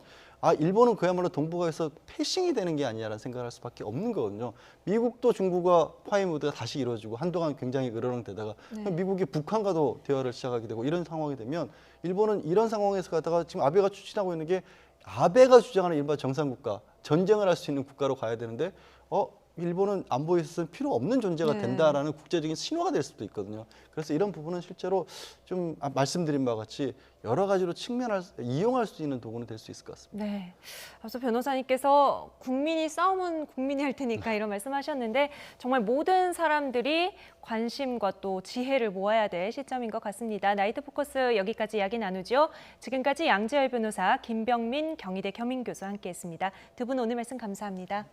일본은 그야말로 동북아에서 패싱이 되는 게 아니냐라는 생각을 할 수밖에 없는 거거든요. 미국도 중국과 화해 무드가 다시 이루어지고 한동안 굉장히 으르렁대다가 미국이 북한과도 대화를 시작하게 되고 이런 상황이 되면 일본은 이런 상황에서 가다가 지금 아베가 추진하고 있는 게 아베가 주장하는 일반 정상국가, 전쟁을 할 수 있는 국가로 가야 되는데 일본은 안보에 있어서 필요 없는 존재가 네. 된다라는 국제적인 신호가 될 수도 있거든요. 그래서 이런 부분은 실제로 좀 말씀드린 바와 같이 여러 가지로 이용할 수 있는 도구는 될 수 있을 것 같습니다. 네. 앞서 변호사님께서 국민이 싸우면 국민이 할 테니까 이런 말씀하셨는데 정말 모든 사람들이 관심과 또 지혜를 모아야 될 시점인 것 같습니다. 나이트 포커스 여기까지 이야기 나누죠. 지금까지 양재열 변호사, 김병민 경희대 겸임교수 함께했습니다. 두 분 오늘 말씀 감사합니다.